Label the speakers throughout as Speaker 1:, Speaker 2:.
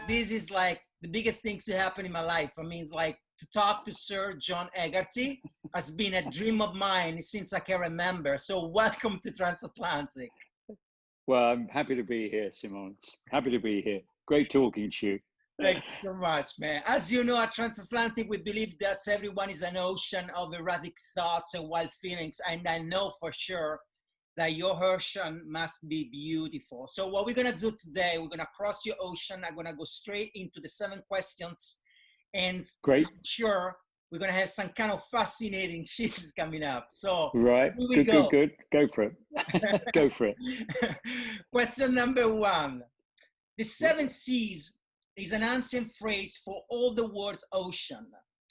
Speaker 1: this is like the biggest things to happen in my life. I mean, it's like to talk to Sir John Hegarty has been a dream of mine since I can remember. So welcome to Transatlantic.
Speaker 2: Well, I'm happy to be here, Simone. Happy to be here. Great talking to you.
Speaker 1: Thank you so much, man. As you know, at Transatlantic, we believe that everyone is an ocean of erratic thoughts and wild feelings. And I know for sure that your ocean must be beautiful. So what we're going to do today, we're going to cross your ocean. I'm going to go straight into the 7 questions. And
Speaker 2: Great.
Speaker 1: I'm sure we're going to have some kind of fascinating shit coming up. So
Speaker 2: right.
Speaker 1: Here we
Speaker 2: go. Good. Go for it. Go for it.
Speaker 1: Question number 1. The 7 seas is an ancient phrase for all the words ocean.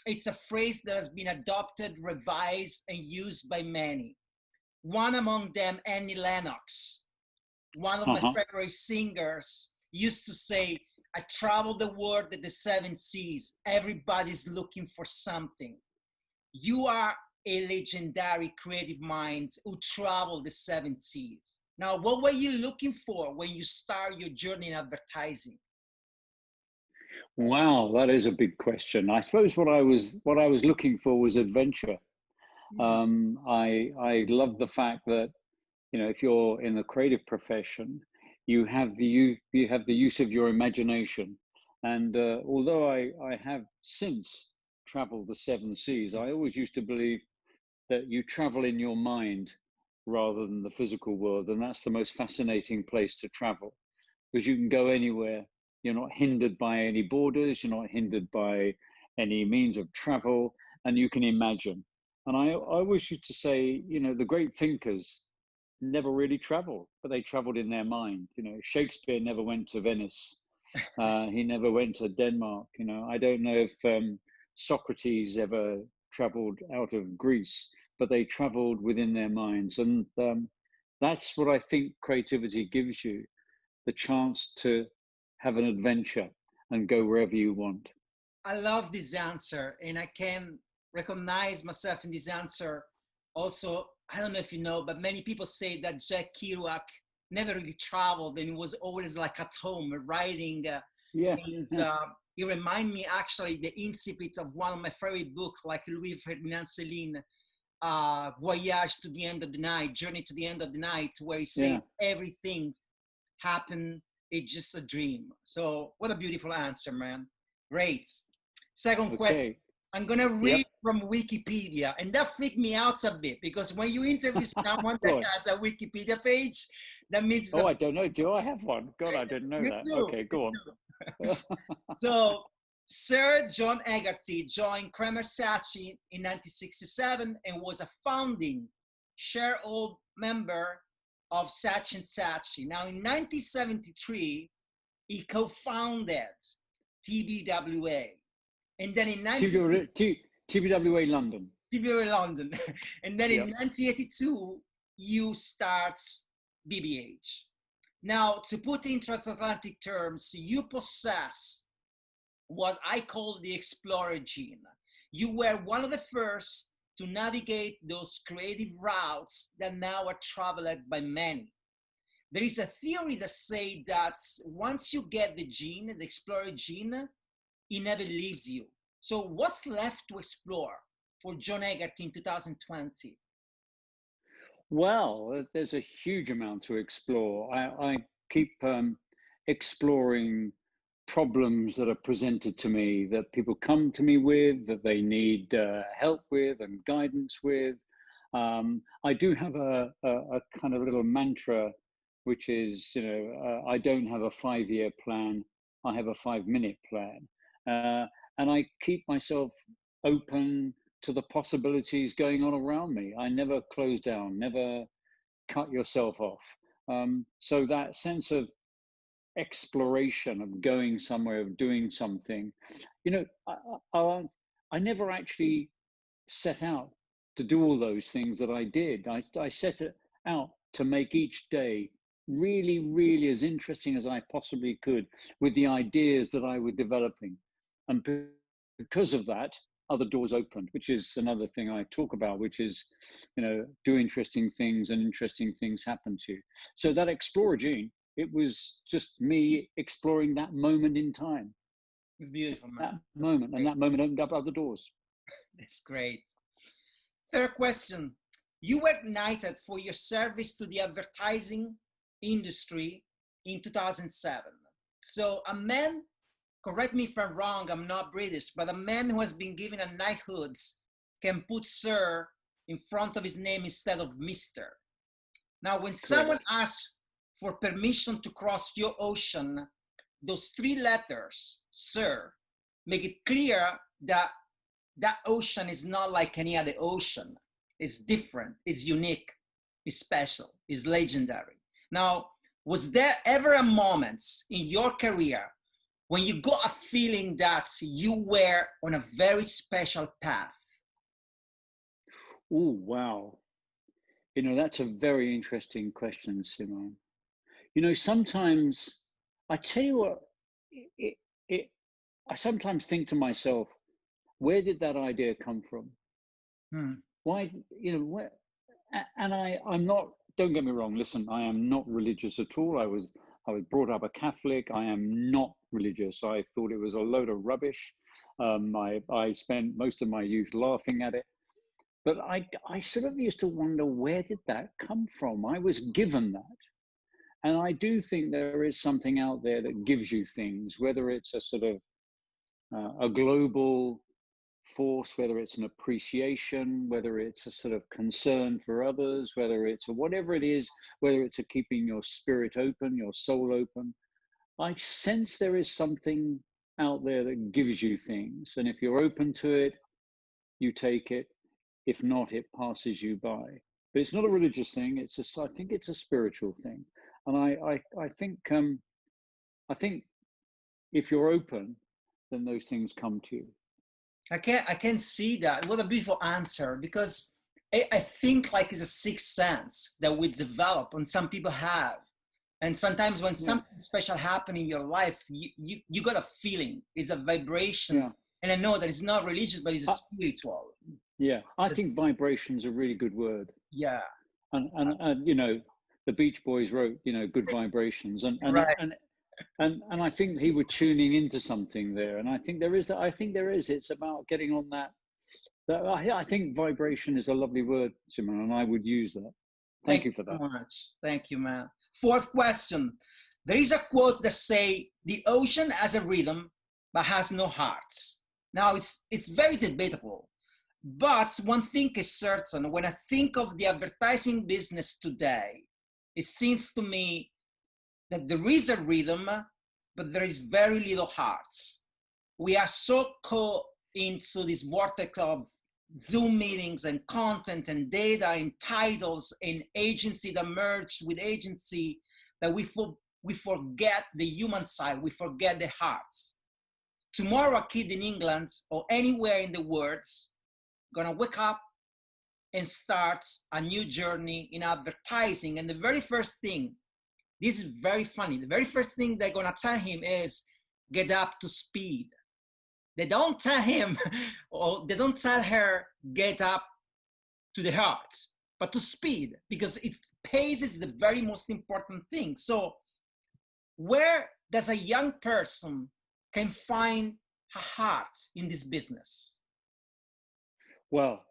Speaker 1: It's a phrase that has been adopted, revised, and used by many. One among them, Annie Lennox, one of my favorite singers, used to say, I travel the world at the 7 seas. Everybody's looking for something. You are a legendary creative mind who travel the 7 seas. Now, what were you looking for when you start your journey in advertising?
Speaker 2: Wow, that is a big question. I suppose what I was looking for was adventure. I love the fact that, you know, if you're in the creative profession, you have the use of your imagination. And although I have since traveled the 7 seas, I always used to believe that you travel in your mind rather than the physical world. And that's the most fascinating place to travel, because you can go anywhere. You're not hindered by any borders. You're not hindered by any means of travel, and you can imagine. And I always used to say, you know, the great thinkers never really traveled, but they traveled in their mind. You know, Shakespeare never went to Venice. He never went to Denmark. You know, I don't know if Socrates ever traveled out of Greece, but they traveled within their minds. And that's what I think creativity gives you, the chance to have an adventure and go wherever you want.
Speaker 1: I love this answer, and I can recognize myself in this answer. Also, I don't know if you know, but many people say that Jack Kerouac never really traveled and was always like at home writing. It reminds me actually the incipit of one of my favorite books, like Louis Ferdinand Céline, Voyage to the End of the Night, Journey to the End of the Night, where he said everything happened, it's just a dream. So what a beautiful answer, man. Great. Second question. I'm going to read from Wikipedia, and that freaked me out a bit, because when you interview someone that has a Wikipedia page, that means...
Speaker 2: I don't know. Do I have one? God, I didn't know that.
Speaker 1: Do.
Speaker 2: Okay, go on.
Speaker 1: So, Sir John Hegarty joined Kramer Saatchi in 1967 and was a founding shareholder member of Saatchi & Saatchi. Now, in 1973, he co-founded TBWA. And then in
Speaker 2: TBWA London.
Speaker 1: TBWA London. And then in 1982, you start BBH. Now, to put in transatlantic terms, you possess what I call the explorer gene. You were one of the first to navigate those creative routes that now are traveled by many. There is a theory that says that once you get the gene, the explorer gene, it never leaves you. So what's left to explore for John Hegarty in 2020?
Speaker 2: Well, there's a huge amount to explore. I keep exploring problems that are presented to me, that people come to me with, that they need help with and guidance with. I do have a kind of little mantra, which is, you know, I don't have a 5-year plan. I have a 5-minute plan. And I keep myself open to the possibilities going on around me. I never close down, never cut yourself off. So that sense of exploration, of going somewhere, of doing something, you know, I never actually set out to do all those things that I did. I set it out to make each day really, really as interesting as I possibly could with the ideas that I was developing. And because of that, other doors opened, which is another thing I talk about, which is, you know, do interesting things and interesting things happen to you. So that explorer gene It was just me exploring that moment in time,
Speaker 1: It's beautiful,
Speaker 2: that
Speaker 1: man.
Speaker 2: moment, and that moment opened up other doors.
Speaker 1: It's great. Third question. You were knighted for your service to the advertising industry in 2007. So a man, correct me if I'm wrong, I'm not British, but a man who has been given a knighthood can put sir in front of his name instead of Mr. Now, when someone asks for permission to cross your ocean, those three letters, sir, make it clear that that ocean is not like any other ocean. It's different, it's unique, it's special, it's legendary. Now, was there ever a moment in your career when you got a feeling that you were on a very special path?
Speaker 2: Oh, wow. You know, that's a very interesting question, Simone. You know, sometimes, I tell you what, I sometimes think to myself, where did that idea come from? Why, you know, and I'm not, don't get me wrong, listen, I am not religious at all. I was brought up a Catholic. I am not religious. I thought it was a load of rubbish. I spent most of my youth laughing at it. But I sort of used to wonder, where did that come from? I was given that. And I do think there is something out there that gives you things, whether it's a sort of a global force, whether it's an appreciation, whether it's a sort of concern for others, whether it's a whatever it is, whether it's a keeping your spirit open, your soul open. I sense there is something out there that gives you things. And if you're open to it, you take it. If not, it passes you by. But it's not a religious thing. I think it's a spiritual thing. And I think if you're open, then those things come to you.
Speaker 1: I can see that. What a beautiful answer, because I think like it's a sixth sense that we develop and some people have. And sometimes when something special happens in your life, you got a feeling, it's a vibration. Yeah. And I know that it's not religious, but it's a spiritual.
Speaker 2: Yeah, I think vibration's a really good word.
Speaker 1: Yeah.
Speaker 2: And you know, the Beach Boys wrote, you know, good vibrations. And I think he was tuning into something there. And I think there is that. I think there is. It's about getting on that. I think vibration is a lovely word, Simon, and I would use that. Thank you for that.
Speaker 1: Thank you so much. Thank you, man. Fourth question. There is a quote that say, the ocean has a rhythm, but has no heart. Now, it's very debatable. But one thing is certain, when I think of the advertising business today, it seems to me that there is a rhythm, but there is very little heart. We are so caught into this vortex of Zoom meetings and content and data and titles and agency that merge with agency that we forget the human side, we forget the hearts. Tomorrow, a kid in England or anywhere in the world gonna wake up and start a new journey in advertising. And the very first thing, this is very funny, the very first thing they're gonna tell him is get up to speed. They don't tell him, or they don't tell her, get up to the heart, but to speed, because it pace is the very most important thing. So where does a young person can find a heart in this business?
Speaker 2: Well,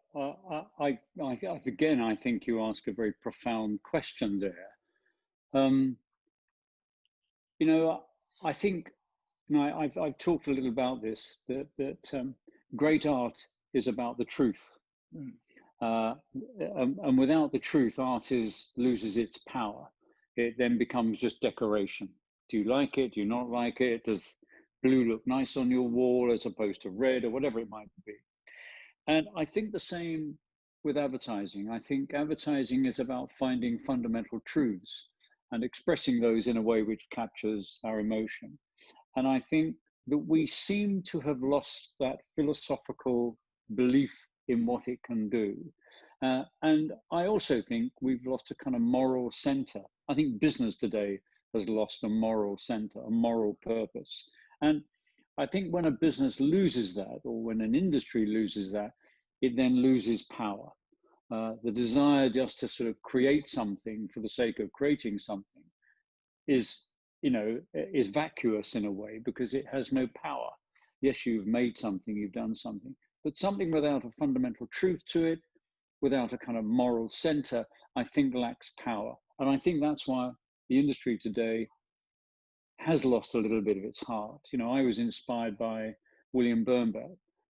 Speaker 2: again, I think you ask a very profound question there. You know, I think, you know, I've talked a little about this, that great art is about the truth. And without the truth, art loses its power. It then becomes just decoration. Do you like it? Do you not like it? Does blue look nice on your wall as opposed to red, or whatever it might be? And I think the same with advertising. I think advertising is about finding fundamental truths and expressing those in a way which captures our emotion. And I think that we seem to have lost that philosophical belief in what it can do. And I also think we've lost a kind of moral center. I think business today has lost a moral center, a moral purpose. And I think when a business loses that, or when an industry loses that, it then loses power. The desire just to sort of create something for the sake of creating something is, is vacuous in a way because it has no power. Yes, you've made something, you've done something, but something without a fundamental truth to it, without a kind of moral center, I think lacks power. And I think that's why the industry today has lost a little bit of its heart. I was inspired by William Birnbach.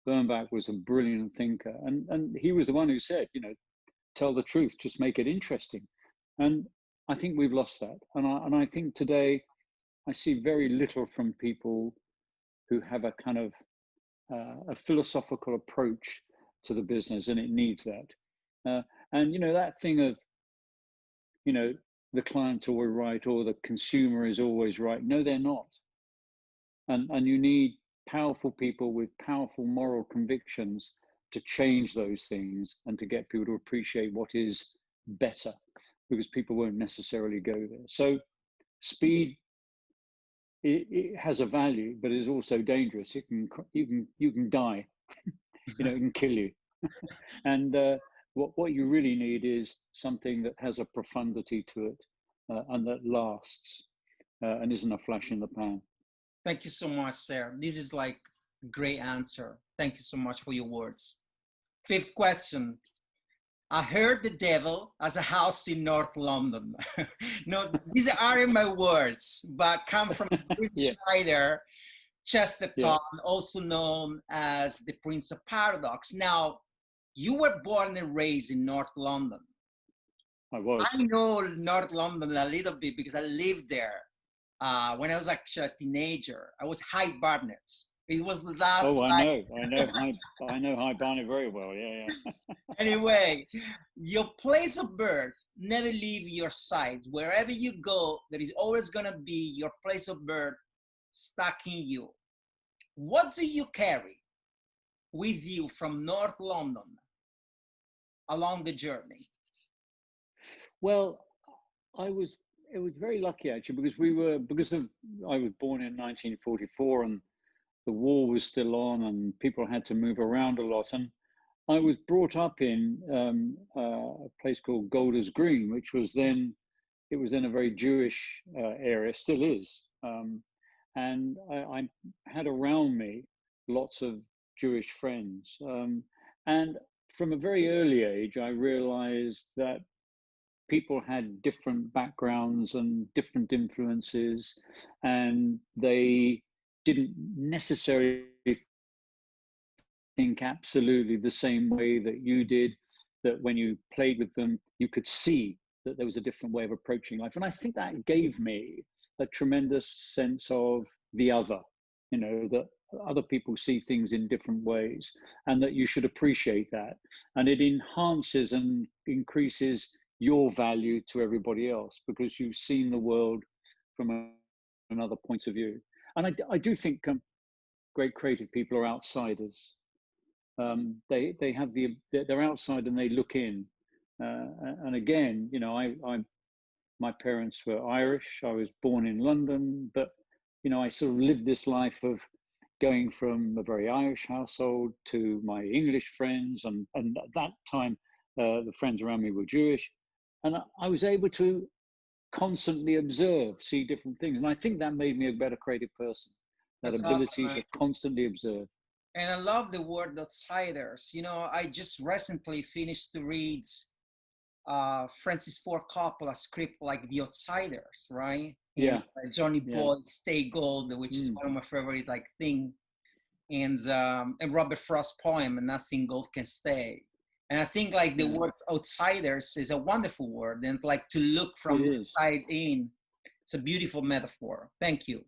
Speaker 2: Birnbach was a brilliant thinker, and he was the one who said, tell the truth, just make it interesting. And I think we've lost that. And I think today I see very little from people who have a kind of a philosophical approach to the business, and it needs that. And that thing of, the client's always right or the consumer is always right. No, they're not. And you need powerful people with powerful moral convictions to change those things and to get people to appreciate what is better, because people won't necessarily go there. So speed, it has a value, but it's also dangerous. You can die, it can kill you. And what you really need is something that has a profundity to it and that lasts and isn't a flash in the pan.
Speaker 1: Thank you so much, sir. This is like a great answer. Thank you so much for your words. Fifth question. I heard the devil has a house in North London. No, these aren't my words, but come from a British writer, Chesterton, also known as the Prince of Paradox. Now, you were born and raised in North London.
Speaker 2: I was.
Speaker 1: I know North London a little bit because I lived there when I was actually a teenager. I was High Barnet. It was the last.
Speaker 2: Oh, I know High Barnet very well. Yeah.
Speaker 1: Anyway, your place of birth never leave your sight. Wherever you go, there is always gonna be your place of birth stuck in you. What do you carry with you from North London along the journey?
Speaker 2: Well, it was very lucky actually, because I was born in 1944 and the war was still on and people had to move around a lot. And I was brought up in a place called Golders Green, which was then a very Jewish area, still is. And I had around me lots of Jewish friends. And from a very early age, I realized that people had different backgrounds and different influences, and they didn't necessarily think absolutely the same way that you did, that when you played with them, you could see that there was a different way of approaching life. And I think that gave me a tremendous sense of the other, that other people see things in different ways and that you should appreciate that. And it enhances and increases your value to everybody else because you've seen the world from another point of view. And I do think great creative people are outsiders. They have they're outside and they look in. And again, my parents were Irish. I was born in London, but I sort of lived this life of going from a very Irish household to my English friends, and at that time, the friends around me were Jewish, and I was able to constantly observe, see different things, and I think that made me a better creative person. That
Speaker 1: That's
Speaker 2: ability
Speaker 1: awesome,
Speaker 2: to constantly observe.
Speaker 1: And I love the word outsiders. I just recently finished to read Francis Ford Coppola's script like The Outsiders, right?
Speaker 2: Yeah.
Speaker 1: And Johnny Boyd's Stay Gold, which is one of my favorite thing, and Robert Frost's poem Nothing Gold Can Stay. And I think the word outsiders is a wonderful word, and to look from the side in. It's a beautiful metaphor. Thank you.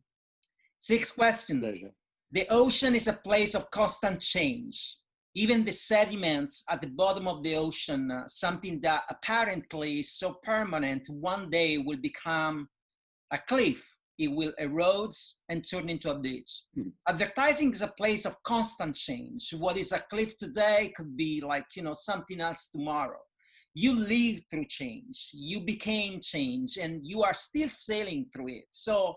Speaker 1: Sixth question.
Speaker 2: Pleasure.
Speaker 1: The ocean is a place of constant change. Even the sediments at the bottom of the ocean, something that apparently is so permanent, one day will become a cliff. It will erode and turn into a beach. Advertising is a place of constant change. What is a cliff today could be something else tomorrow. You lived through change. You became change, and you are still sailing through it. So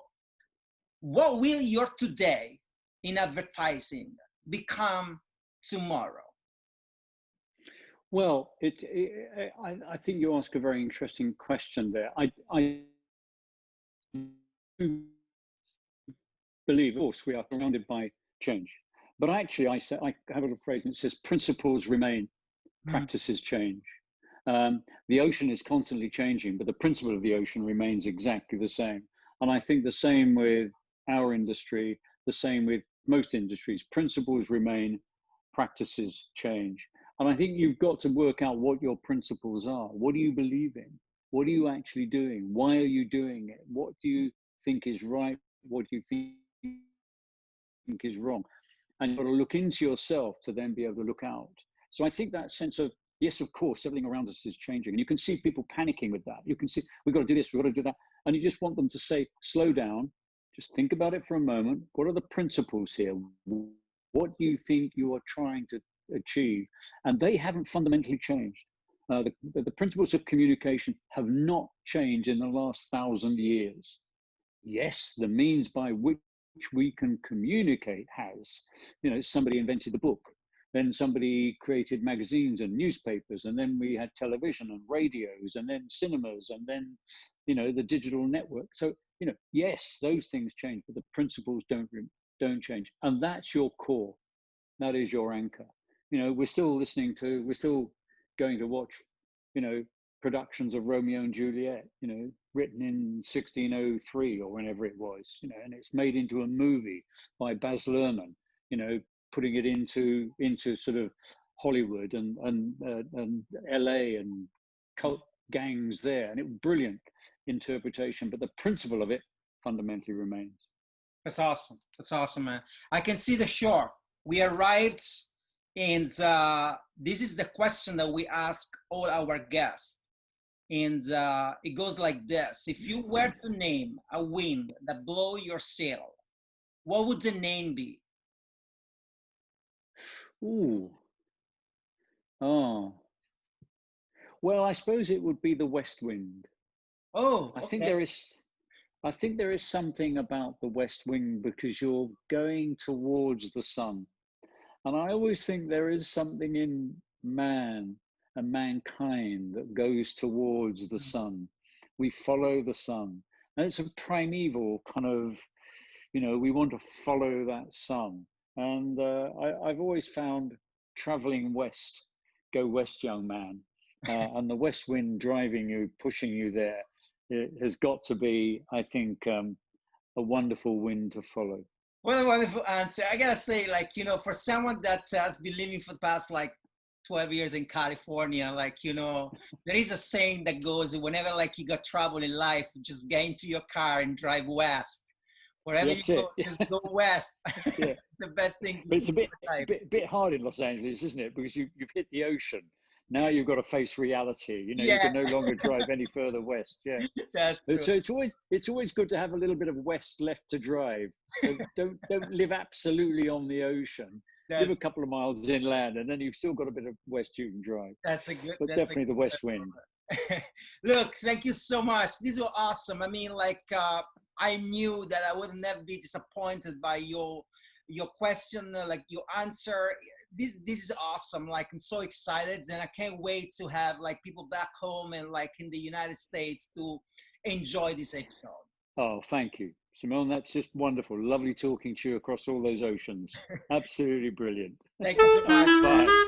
Speaker 1: what will your today in advertising become tomorrow?
Speaker 2: Well, I think you ask a very interesting question there. I believe, of course, we are surrounded by change. But actually, I have a little phrase and it says, principles remain, practices change. The ocean is constantly changing, but the principle of the ocean remains exactly the same. And I think the same with our industry, the same with most industries. Principles remain, practices change. And I think you've got to work out what your principles are. What do you believe in? What are you actually doing? Why are you doing it? What do you think is right? What do you think is wrong? And you've got to look into yourself to then be able to look out. So I think that sense of, yes, of course, everything around us is changing. And you can see people panicking with that. You can see, we've got to do this, we've got to do that. And you just want them to say, slow down, just think about it for a moment. What are the principles here? What do you think you are trying to achieve? And they haven't fundamentally changed. The principles of communication have not changed in the last 1,000 years. Yes, the means by which we can communicate has. You know, somebody invented the book, then somebody created magazines and newspapers, and then we had television and radios, and then cinemas, and then, you know, the digital network. So, you know, yes, those things change, but the principles don't change. And that's your core. That is your anchor. You know, we're still going to watch, you know, productions of Romeo and Juliet, you know, written in 1603 or whenever it was, you know, and it's made into a movie by Baz Luhrmann, you know, putting it into sort of Hollywood and LA and cult gangs there, and it brilliant interpretation, but the principle of it fundamentally remains.
Speaker 1: That's awesome. That's awesome, man. I can see the shore. We arrived, and this is the question that we ask all our guests. And it goes like this. If you were to name a wind that blow your sail, what would the name be?
Speaker 2: Ooh. Oh. Well, I suppose it would be the west wind.
Speaker 1: Oh,
Speaker 2: I
Speaker 1: okay.
Speaker 2: think there is something about the west wind because you're going towards the sun. And I always think there is something in man and mankind that goes towards the sun. We follow the sun. And it's a primeval kind of, you know, we want to follow that sun. And I've always found traveling west, go west, young man. And the west wind driving you, pushing you there, it has got to be, I think, a wonderful wind to follow.
Speaker 1: What a wonderful answer. I gotta say, like, you know, for someone that has been living for the past like 12 years in California, like, you know, there is a saying that goes, whenever like you got trouble in life, just get into your car and drive west. Wherever
Speaker 2: That's
Speaker 1: you go,
Speaker 2: it.
Speaker 1: just go west.
Speaker 2: Yeah.
Speaker 1: It's the best thing.
Speaker 2: But it's a bit hard in Los Angeles, isn't it? Because you've hit the ocean. Now you've got to face reality. You know,
Speaker 1: Yeah.
Speaker 2: You can no longer drive any further west. Yeah.
Speaker 1: That's true.
Speaker 2: So it's always good to have a little bit of west left to drive. So don't live absolutely on the ocean. Live a couple of miles inland, and then you've still got a bit of west you can drive.
Speaker 1: That's a good.
Speaker 2: But definitely the west wind.
Speaker 1: Look, thank you so much. These were awesome. I mean, like, I knew that I would never be disappointed by your question, like your answer. This is awesome. Like, I'm so excited, and I can't wait to have like people back home and like in the United States to enjoy this episode.
Speaker 2: Oh, thank you, Simone. That's just wonderful. Lovely talking to you across all those oceans. Absolutely brilliant.
Speaker 1: Thank you so much.
Speaker 2: Bye.